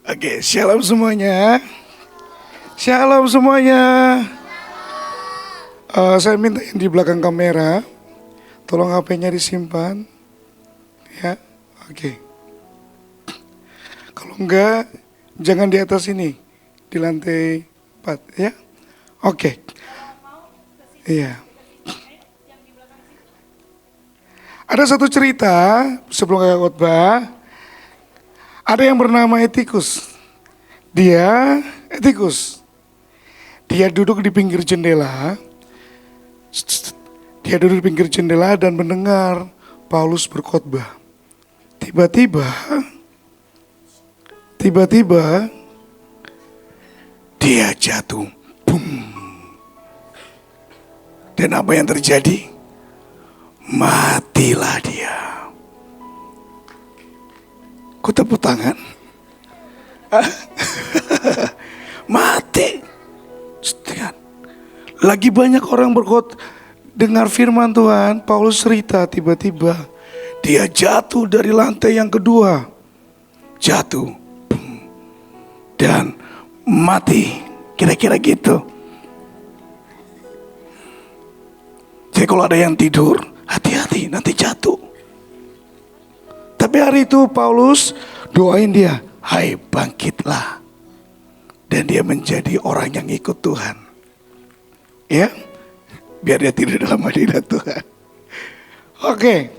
Oke, shalom semuanya. Shalom semuanya. Saya minta yang di belakang kamera, tolong HP-nya disimpan. Ya, oke. Kalau enggak, jangan di atas ini, di lantai 4, ya. Oke. Iya. Ada satu cerita sebelum kakak khotbah. Ada yang bernama Etikus. Etikus. Dia duduk di pinggir jendela. Dia duduk di pinggir jendela dan mendengar Paulus berkhotbah. Tiba-tiba dia jatuh. Boom. Dan apa yang terjadi? Matilah dia. Ku tepuk tangan. Mati. Lagi banyak orang dengar firman Tuhan. Paulus cerita, tiba-tiba dia jatuh dari lantai yang kedua. Jatuh. Dan mati. Kira-kira gitu. Jadi kalau ada yang tidur, hati-hati nanti jatuh. Tapi hari itu Paulus doain dia, hai bangkitlah. Dan dia menjadi orang yang ikut Tuhan. Ya, biar dia tidur dalam hadirat Tuhan. Oke,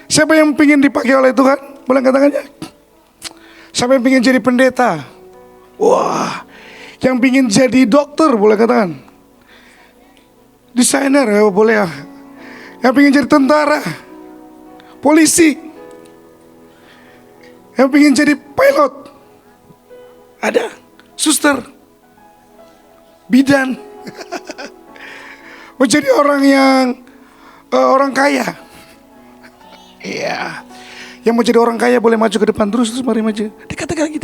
siapa yang ingin dipakai oleh Tuhan? Boleh angkat tangannya. Siapa yang ingin jadi pendeta? Wah, yang ingin jadi dokter boleh katakan. Desainer ya boleh ya. Yang ingin jadi tentara, polisi, yang ingin jadi pilot, ada, suster, bidan, mau jadi orang kaya, iya, yang mau jadi orang kaya boleh maju ke depan terus mari maju, dekat lagi,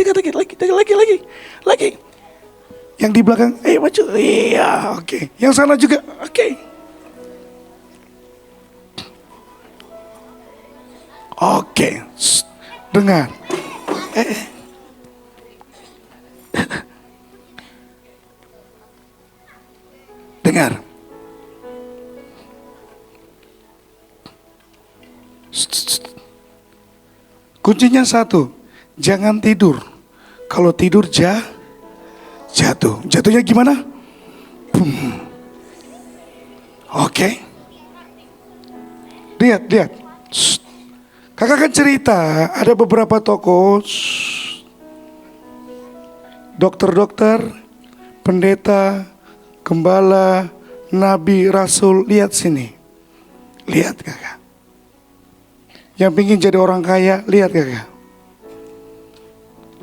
yang di belakang, maju, iya, oke, yang sana juga, oke. Oke, dengar. Dengar. Kuncinya satu, jangan tidur. Kalau tidur jatuh. Jatuhnya gimana? Boom. Oke. Lihat. Kakak kan cerita, ada beberapa tokoh, dokter-dokter, pendeta, gembala, nabi, rasul, lihat sini. Lihat kakak. Yang ingin jadi orang kaya, lihat kakak.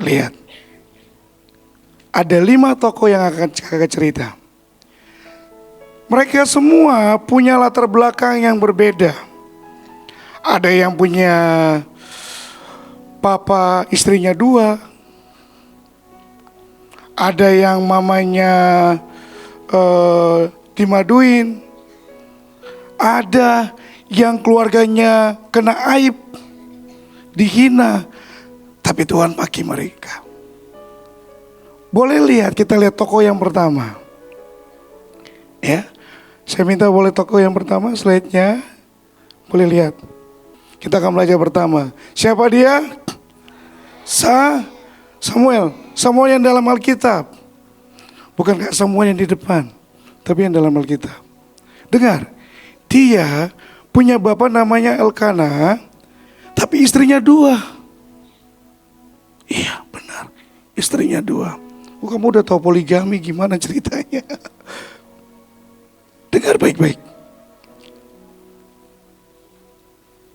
Lihat. Ada 5 tokoh yang akan kakak cerita. Mereka semua punya latar belakang yang berbeda. Ada yang punya papa istrinya 2. Ada yang mamanya dimaduin. Ada yang keluarganya kena aib, dihina. Tapi Tuhan pakai mereka. Boleh lihat, kita lihat tokoh yang pertama. Ya, saya minta boleh tokoh yang pertama, slide-nya. Boleh lihat. Kita akan belajar pertama. Siapa dia? Samuel. Samuel yang dalam Alkitab. Bukan kayak Samuel yang di depan, tapi yang dalam Alkitab. Dengar, dia punya bapak namanya Elkana, tapi istrinya 2. Iya benar, istrinya 2. Kamu udah tahu poligami gimana ceritanya? Dengar baik-baik.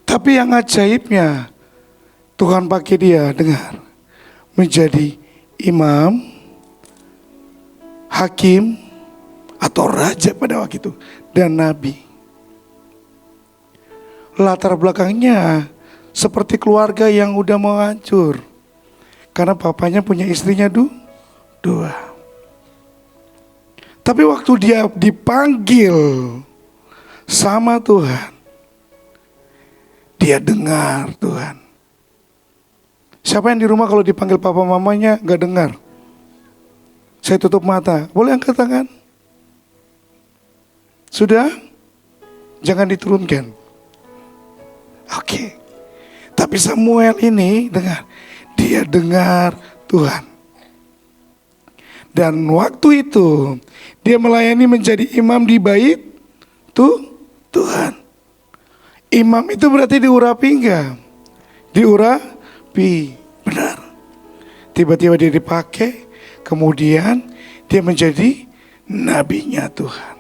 Tapi yang ajaibnya, Tuhan pakai dia, dengar, menjadi imam, hakim, atau raja pada waktu itu, dan nabi. Latar belakangnya seperti keluarga yang udah mau hancur. Karena papanya punya istrinya 2. Tapi waktu dia dipanggil sama Tuhan, dia dengar Tuhan. Siapa yang di rumah kalau dipanggil papa mamanya gak dengar? Saya tutup mata. Boleh angkat tangan? Sudah? Jangan diturunkan. Oke. Tapi Samuel ini dengar. Dia dengar Tuhan. Dan waktu itu dia melayani menjadi imam di bait Tuhan. Imam itu berarti diurapi enggak? Diurapi, benar. Tiba-tiba dia dipakai, kemudian dia menjadi nabinya Tuhan.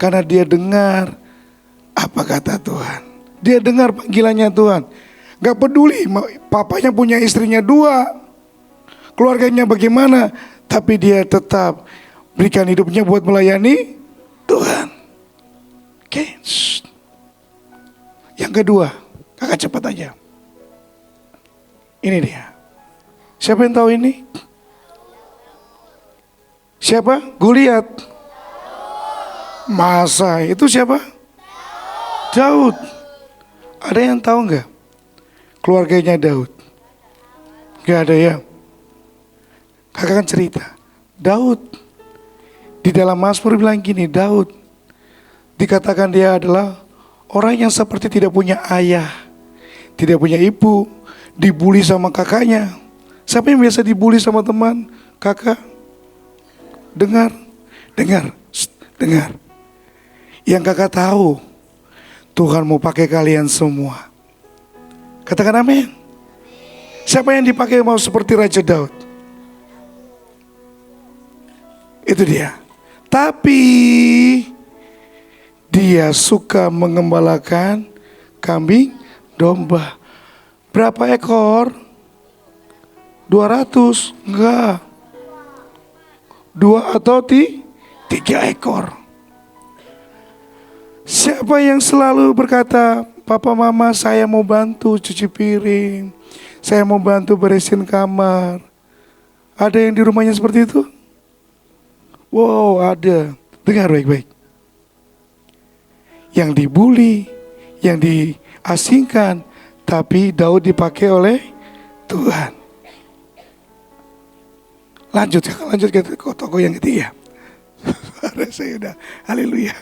Karena dia dengar apa kata Tuhan. Dia dengar panggilannya Tuhan. Gak peduli papanya punya istrinya 2, keluarganya bagaimana, tapi dia tetap berikan hidupnya buat melayani Tuhan. Oke. Yang kedua, kakak cepat aja. Ini dia. Siapa yang tahu ini? Siapa? Goliat. Masa itu siapa? Daud. Ada yang tahu nggak? Keluarganya Daud. Nggak ada ya? Kakak kan cerita. Daud. Di dalam Mazmur bilang gini, Daud dikatakan dia adalah orang yang seperti tidak punya ayah, tidak punya ibu, dibully sama kakaknya. Siapa yang biasa dibully sama teman? Kakak? Dengar. Yang kakak tahu, Tuhan mau pakai kalian semua. Katakan amin. Siapa yang dipakai mau seperti Raja Daud? Itu dia. Tapi dia suka mengembalakan kambing domba. Berapa ekor? 200? Enggak. 2 atau 3 ekor. Siapa yang selalu berkata, Papa Mama saya mau bantu cuci piring, saya mau bantu beresin kamar. Ada yang di rumahnya seperti itu? Wow, ada. Dengar baik-baik. Yang dibully, yang diasingkan, tapi Daud dipakai oleh Tuhan. Lanjut ke tokoh yang ketiga. Saya udah, haleluya.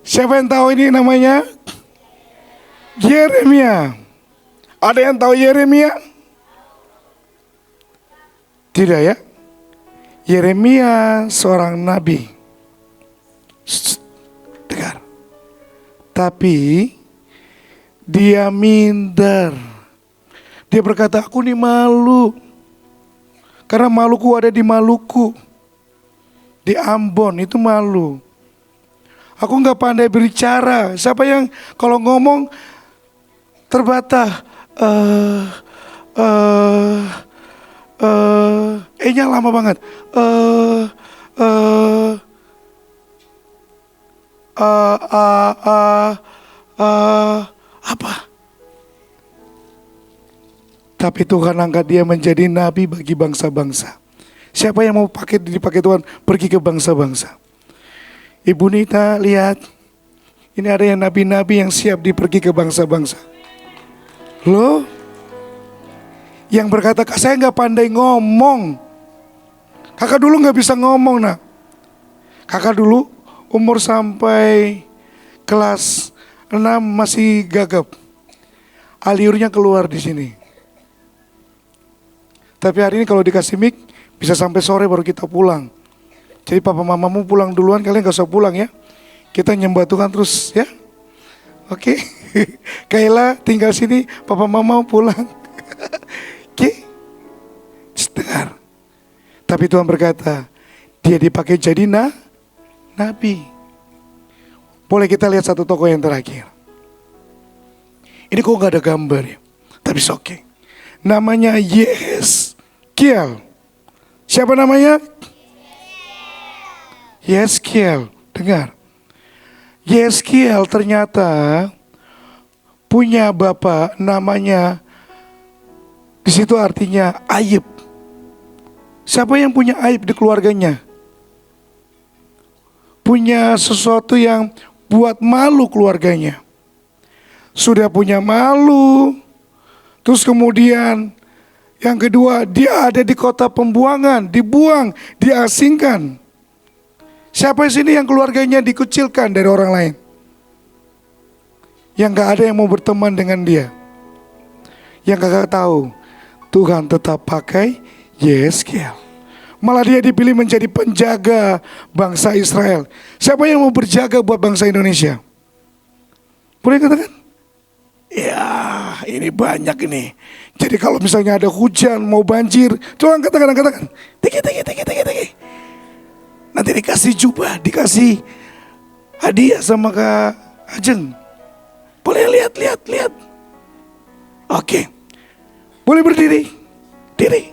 Siapa yang tahu ini namanya? Yeremia. Ada yang tahu Yeremia? Tidak ya? Yeremia seorang nabi. Dengar. Tapi dia minder. Dia berkata, aku nih malu. Karena Maluku ada di Maluku. Di Ambon itu malu. Aku gak pandai berbicara. Siapa yang kalau ngomong terbatas. Nya lama banget. Apa? Tapi Tuhan angkat dia menjadi nabi bagi bangsa-bangsa. Siapa yang mau dipakai Tuhan pergi ke bangsa-bangsa? Ibu Nita lihat, ini ada yang nabi-nabi yang siap dipergi ke bangsa-bangsa. Loh, yang berkata, saya gak pandai ngomong. Kakak dulu gak bisa ngomong nak. Kakak dulu umur sampai kelas 6 masih gagap. Aliurnya keluar di sini. Tapi hari ini kalau dikasih mic, bisa sampai sore baru kita pulang. Jadi papa mamamu pulang duluan, kalian gak usah pulang ya. Kita nyembah Tuhan terus ya. Oke. Kaila tinggal sini, papa mama pulang. Oke. Dengar. Tapi Tuhan berkata, dia dipakai jadi nabi. Boleh kita lihat satu tokoh yang terakhir. Ini kok gak ada gambar ya. Tapi oke. Namanya Yeskiel. Siapa namanya? Yeskiel. Dengar. Yeskiel ternyata punya bapak namanya, di situ artinya aib. Siapa yang punya aib di keluarganya? Punya sesuatu yang buat malu keluarganya. Sudah punya malu, Terus kemudian yang kedua, dia ada di kota pembuangan, dibuang, diasingkan. Siapa di sini yang keluarganya dikucilkan dari orang lain? Yang gak ada yang mau berteman dengan dia. Yang kakak tahu, Tuhan tetap pakai Yeskel. Malah dia dipilih menjadi penjaga bangsa Israel. Siapa yang mau berjaga buat bangsa Indonesia? Boleh katakan? Ya, ini banyak ini. Jadi kalau misalnya ada hujan, mau banjir, coba katakan. Tiki. Nanti dikasih jubah, dikasih hadiah sama Kak Ajeng. Boleh lihat. Oke. Boleh berdiri. Diri.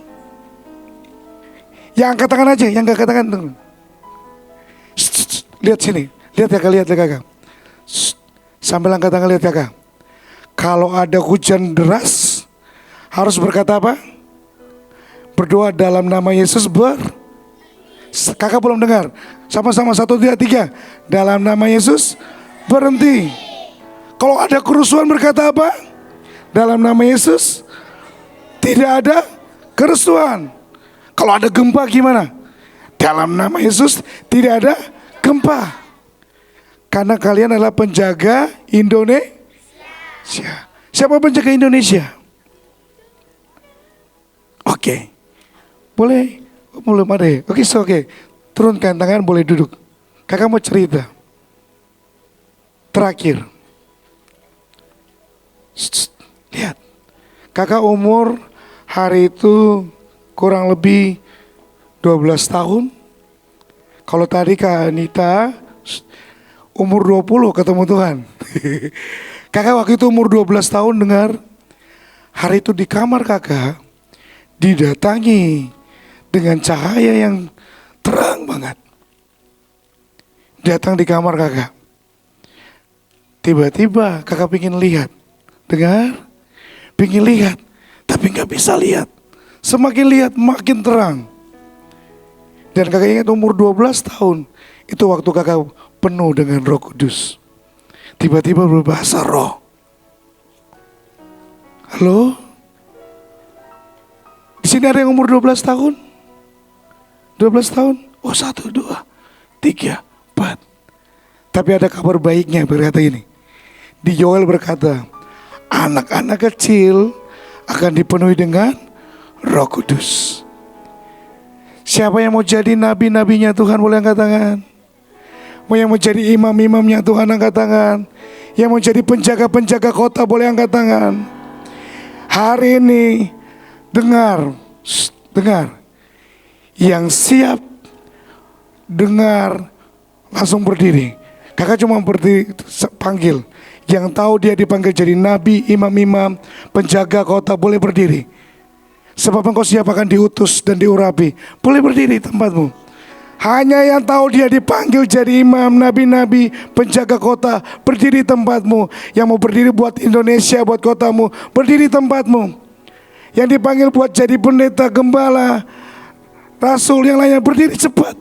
Yang angkat tangan aja, yang gak angkat tangan. Lihat sini. Lihat kakak. Sambil angkat tangan, lihat kakak. Kalau ada hujan deras, harus berkata apa? Berdoa dalam nama Yesus Kakak belum dengar. Sama-sama 1, 2, 3. Dalam nama Yesus berhenti. Kalau ada kerusuhan berkata apa? Dalam nama Yesus tidak ada kerusuhan. Kalau ada gempa gimana? Dalam nama Yesus tidak ada gempa. Karena kalian adalah penjaga Indonesia. Siapa penjaga Indonesia? Oke. Boleh. Belum ada ya? Oke. Turunkan tangan, boleh duduk. Kakak mau cerita. Terakhir. Lihat. Kakak umur hari itu kurang lebih 12 tahun. Kalau tadi Kak Anita umur 20 ketemu Tuhan. Kakak waktu itu umur 12 tahun dengar. Hari itu di kamar kakak didatangi dengan cahaya yang terang banget. Datang di kamar kakak. Tiba-tiba kakak pingin lihat. Dengar? Pingin lihat. Tapi gak bisa lihat. Semakin lihat makin terang. Dan kakak ingat umur 12 tahun. Itu waktu kakak penuh dengan Roh Kudus. Tiba-tiba berbahasa roh. Halo? Di sini ada yang umur 12 tahun? 12 tahun? Oh 1, 2, 3, 4. Tapi ada kabar baiknya berkata ini. Di Yoel berkata, anak-anak kecil akan dipenuhi dengan Roh Kudus. Siapa yang mau jadi nabi-nabinya Tuhan boleh angkat tangan. Yang mau jadi imam-imamnya Tuhan angkat tangan. Yang mau jadi penjaga-penjaga kota boleh angkat tangan. Hari ini dengar. Yang siap dengar langsung berdiri. Kakak cuma berdiri panggil. Yang tahu dia dipanggil jadi nabi, imam-imam, penjaga kota boleh berdiri. Sebab engkau siap akan diutus dan diurapi. Boleh berdiri tempatmu. Hanya yang tahu dia dipanggil jadi imam, nabi-nabi, penjaga kota, berdiri tempatmu. Yang mau berdiri buat Indonesia, buat kotamu, berdiri tempatmu. Yang dipanggil buat jadi pendeta, gembala, rasul, yang lainnya berdiri cepat.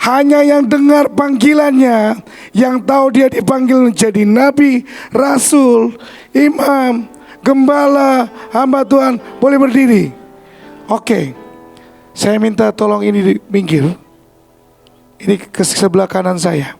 Hanya yang dengar panggilannya, yang tahu dia dipanggil menjadi nabi, rasul, imam, gembala, hamba Tuhan, boleh berdiri. Oke, saya minta tolong ini di minggir. Ini ke sebelah kanan saya.